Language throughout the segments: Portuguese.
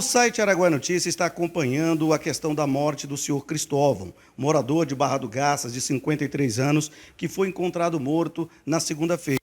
O site Araguaia Notícias está acompanhando a questão da morte do senhor Cristóvão, morador de Barra do Garças, de 53 anos, que foi encontrado morto na segunda-feira.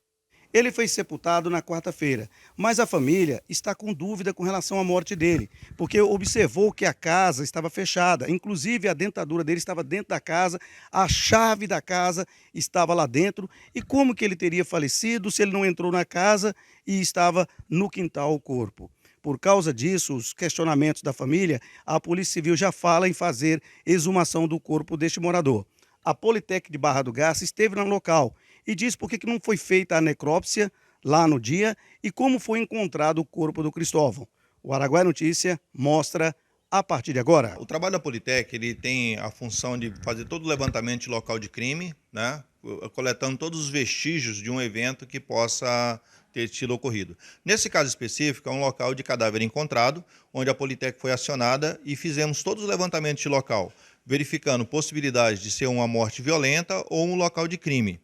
Ele foi sepultado na quarta-feira, mas a família está com dúvida com relação à morte dele, porque observou que a casa estava fechada, inclusive a dentadura dele estava dentro da casa, a chave da casa estava lá dentro, e como que ele teria falecido se ele não entrou na casa e estava no quintal o corpo? Por causa disso, os questionamentos da família, a Polícia Civil já fala em fazer exumação do corpo deste morador. A Politec de Barra do Garça esteve no local e disse por que não foi feita a necrópsia lá no dia e como foi encontrado o corpo do Cristóvão. O Araguaia Notícia mostra a partir de agora. O trabalho da Politec ele tem a função de fazer todo o levantamento de local de crime, né, coletando todos os vestígios de um evento que possa ter sido ocorrido. Nesse caso específico, é um local de cadáver encontrado, onde a Politec foi acionada e fizemos todos os levantamentos de local, verificando possibilidades de ser uma morte violenta ou um local de crime.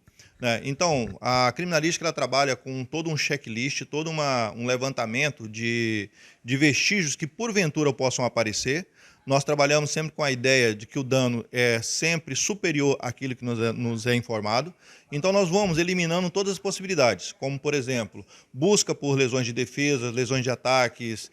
Então, a criminalística ela trabalha com todo um checklist, todo um levantamento de vestígios que porventura possam aparecer. Nós trabalhamos sempre com a ideia de que o dano é sempre superior àquilo que nos é informado. Então, nós vamos eliminando todas as possibilidades, como, por exemplo, busca por lesões de defesa, lesões de ataques,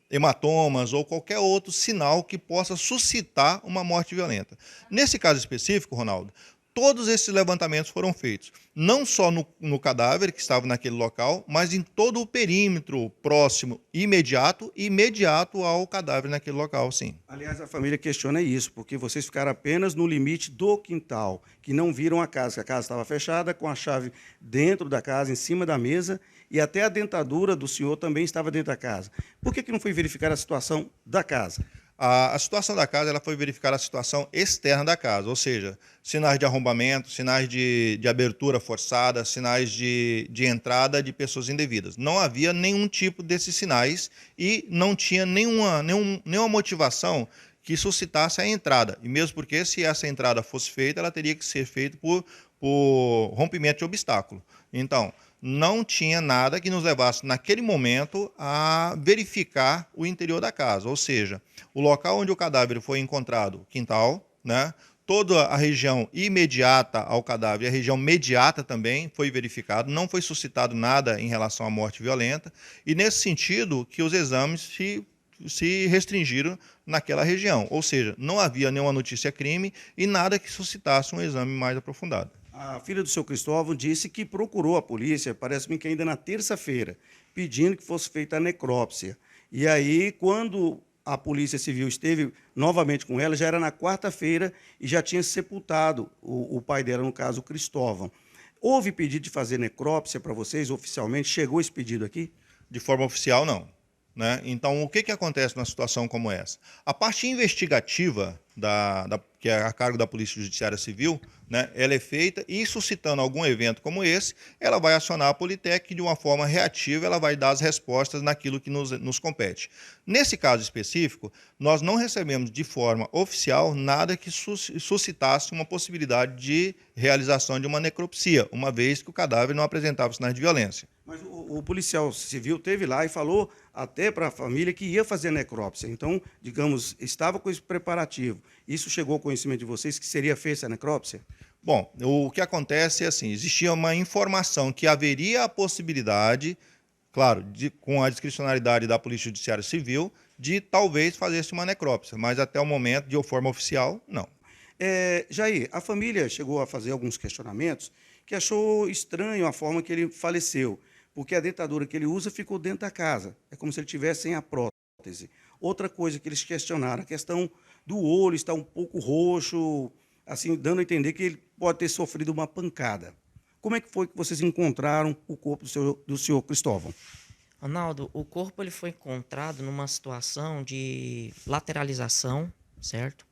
hematomas ou qualquer outro sinal que possa suscitar uma morte violenta. Nesse caso específico, Ronaldo, todos esses levantamentos foram feitos, não só no cadáver que estava naquele local, mas em todo o perímetro próximo, imediato ao cadáver naquele local, sim. Aliás, a família questiona isso, porque vocês ficaram apenas no limite do quintal, que não viram a casa, que a casa estava fechada, com a chave dentro da casa, em cima da mesa, e até a dentadura do senhor também estava dentro da casa. Por que não foi verificar a situação da casa? A situação da casa ela foi verificar a situação externa da casa, ou seja, sinais de arrombamento, sinais de abertura forçada, sinais de entrada de pessoas indevidas. Não havia nenhum tipo desses sinais e não tinha nenhuma motivação que suscitasse a entrada. E mesmo porque, se essa entrada fosse feita, ela teria que ser feita por rompimento de obstáculo. Então, não tinha nada que nos levasse, naquele momento, a verificar o interior da casa. Ou seja, o local onde o cadáver foi encontrado, quintal, né? Toda a região imediata ao cadáver e a região mediata também foi verificado, não foi suscitado nada em relação à morte violenta, e nesse sentido que os exames se restringiram naquela região. Ou seja, não havia nenhuma notícia crime e nada que suscitasse um exame mais aprofundado. A filha do seu Cristóvão disse que procurou a polícia, parece-me que ainda na terça-feira, pedindo que fosse feita a necrópsia. E aí, quando a Polícia Civil esteve novamente com ela, já era na quarta-feira e já tinha sepultado o pai dela, no caso, o Cristóvão. Houve pedido de fazer necrópsia para vocês, oficialmente? Chegou esse pedido aqui? De forma oficial, não. Então, o que acontece numa situação como essa? A parte investigativa, que é a cargo da Polícia Judiciária Civil, ela é feita e, suscitando algum evento como esse, ela vai acionar a Politec e, de uma forma reativa, ela vai dar as respostas naquilo que nos compete. Nesse caso específico, nós não recebemos de forma oficial nada que suscitasse uma possibilidade de realização de uma necropsia, uma vez que o cadáver não apresentava sinais de violência. Mas o policial civil teve lá e falou até para a família que ia fazer necrópsia. Então, digamos, estava com esse preparativo. Isso chegou ao conhecimento de vocês que seria feita a necrópsia? Bom, o que acontece é assim, existia uma informação que haveria a possibilidade, claro, com a discricionariedade da Polícia Judiciária Civil, de talvez fazer-se uma necrópsia, mas até o momento, de forma oficial, não. Jair, a família chegou a fazer alguns questionamentos que achou estranho a forma que ele faleceu, porque a dentadura que ele usa ficou dentro da casa. É como se ele tivesse sem a prótese. Outra coisa que eles questionaram, a questão do olho está um pouco roxo, assim, dando a entender que ele pode ter sofrido uma pancada. Como é que foi que vocês encontraram o corpo do senhor Cristóvão? Ronaldo, o corpo ele foi encontrado numa situação de lateralização, certo?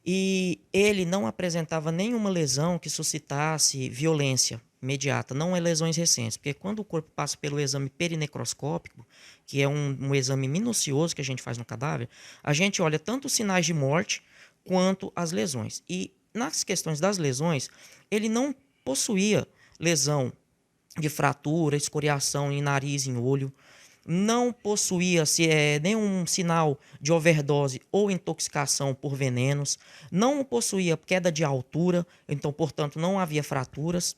E ele não apresentava nenhuma lesão que suscitasse violência imediata, não é lesões recentes, porque quando o corpo passa pelo exame perinecroscópico, que é um exame minucioso que a gente faz no cadáver, a gente olha tanto os sinais de morte quanto as lesões. E nas questões das lesões, ele não possuía lesão de fratura, escoriação em nariz, em olho. não possuía nenhum sinal de overdose ou intoxicação por venenos, não possuía queda de altura, então, portanto, não havia fraturas,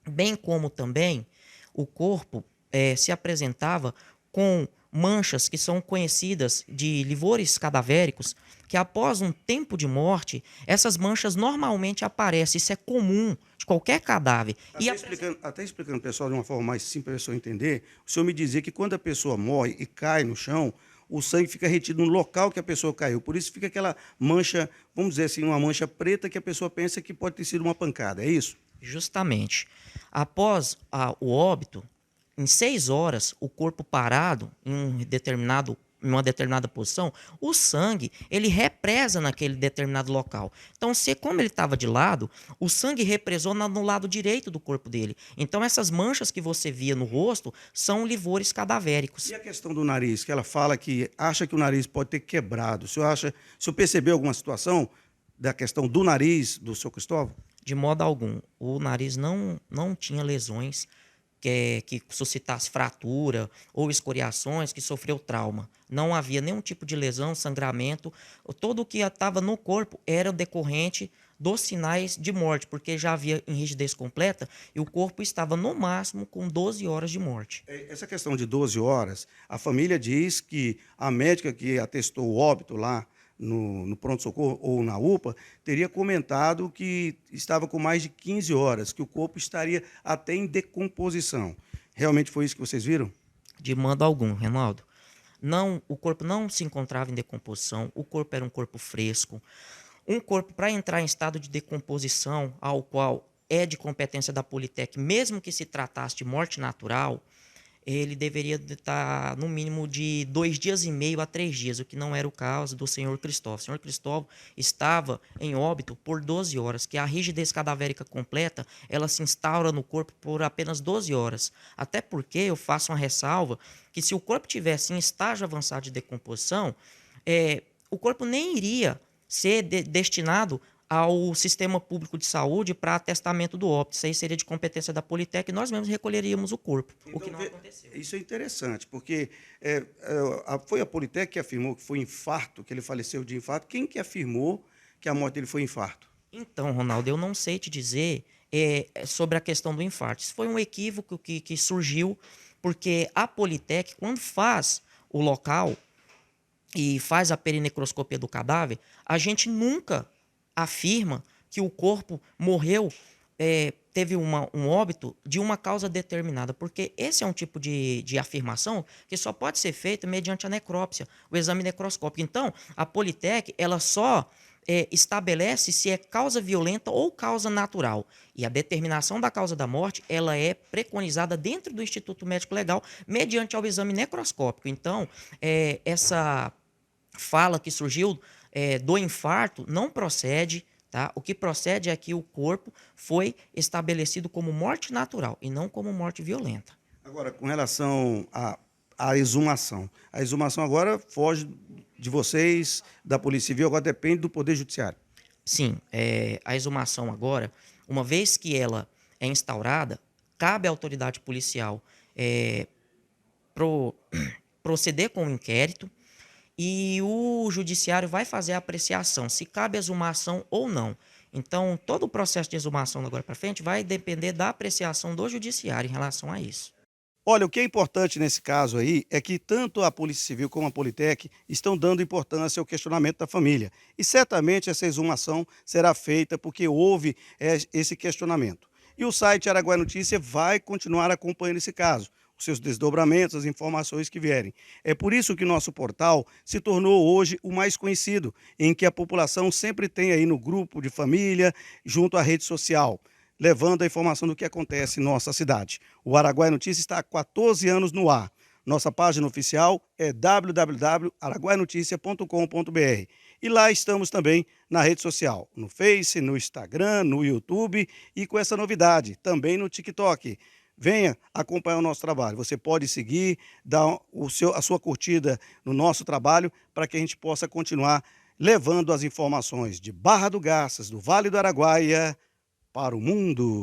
bem como também o corpo se apresentava com manchas que são conhecidas de livores cadavéricos, que após um tempo de morte, essas manchas normalmente aparecem. Isso é comum de qualquer cadáver. Até explicando, pessoal, de uma forma mais simples para a pessoa entender, o senhor me dizia que quando a pessoa morre e cai no chão, o sangue fica retido no local que a pessoa caiu. Por isso fica aquela mancha, vamos dizer assim, uma mancha preta que a pessoa pensa que pode ter sido uma pancada, é isso? Justamente. Após o óbito, em 6 horas, o corpo parado em uma determinada posição, o sangue ele represa naquele determinado local. Então, como ele estava de lado, o sangue represou no lado direito do corpo dele. Então, essas manchas que você via no rosto são livores cadavéricos. E a questão do nariz, que ela fala que acha que o nariz pode ter quebrado. O senhor percebeu alguma situação da questão do nariz do seu Cristóvão? De modo algum. O nariz não tinha lesões que suscitasse fratura ou escoriações, que sofreu trauma. Não havia nenhum tipo de lesão, sangramento. Todo o que estava no corpo era decorrente dos sinais de morte, porque já havia rigidez completa e o corpo estava no máximo com 12 horas de morte. Essa questão de 12 horas, a família diz que a médica que atestou o óbito lá no pronto-socorro ou na UPA, teria comentado que estava com mais de 15 horas, que o corpo estaria até em decomposição. Realmente foi isso que vocês viram? De modo algum, Reinaldo. Não, o corpo não se encontrava em decomposição, o corpo era um corpo fresco. Um corpo, para entrar em estado de decomposição, ao qual é de competência da Politec, mesmo que se tratasse de morte natural, ele deveria estar no mínimo de 2 dias e meio a 3 dias, o que não era o caso do senhor Cristóvão. O senhor Cristóvão estava em óbito por 12 horas, que a rigidez cadavérica completa, ela se instaura no corpo por apenas 12 horas. Até porque eu faço uma ressalva que se o corpo tivesse em estágio avançado de decomposição, o corpo nem iria ser destinado ao sistema público de saúde para atestamento do óbito. Isso aí seria de competência da Politec e nós mesmos recolheríamos o corpo, então, o que não aconteceu. Isso é interessante, porque foi a Politec que afirmou que foi infarto, que ele faleceu de infarto. Quem que afirmou que a morte dele foi infarto? Então, Ronaldo, eu não sei te dizer sobre a questão do infarto. Isso foi um equívoco que surgiu, porque a Politec, quando faz o local e faz a perinecroscopia do cadáver, a gente nunca afirma que o corpo morreu, teve um óbito de uma causa determinada, porque esse é um tipo de afirmação que só pode ser feita mediante a necrópsia, o exame necroscópico. Então, a Politec, ela só estabelece se é causa violenta ou causa natural. E a determinação da causa da morte, ela é preconizada dentro do Instituto Médico Legal, mediante ao exame necroscópico. Então, essa fala que surgiu do infarto não procede, tá? O que procede é que o corpo foi estabelecido como morte natural e não como morte violenta. Agora, com relação à exumação. A exumação agora foge de vocês, da Polícia Civil, agora depende do Poder Judiciário. Sim, a exumação agora, uma vez que ela é instaurada, cabe à autoridade policial proceder com o inquérito, e o judiciário vai fazer a apreciação se cabe exumação ou não. Então, todo o processo de exumação de agora para frente vai depender da apreciação do judiciário em relação a isso. Olha, o que é importante nesse caso aí é que tanto a Polícia Civil como a Politec estão dando importância ao questionamento da família. E certamente essa exumação será feita porque houve esse questionamento. E o site Araguaia Notícia vai continuar acompanhando esse caso, os seus desdobramentos, as informações que vierem. É por isso que nosso portal se tornou hoje o mais conhecido, em que a população sempre tem aí no grupo de família, junto à rede social, levando a informação do que acontece em nossa cidade. O Araguaia Notícia está há 14 anos no ar. Nossa página oficial é www.araguaianoticia.com.br. E lá estamos também na rede social, no Face, no Instagram, no YouTube e com essa novidade, também no TikTok. Venha acompanhar o nosso trabalho. Você pode seguir, dar a sua curtida no nosso trabalho para que a gente possa continuar levando as informações de Barra do Garças, do Vale do Araguaia, para o mundo.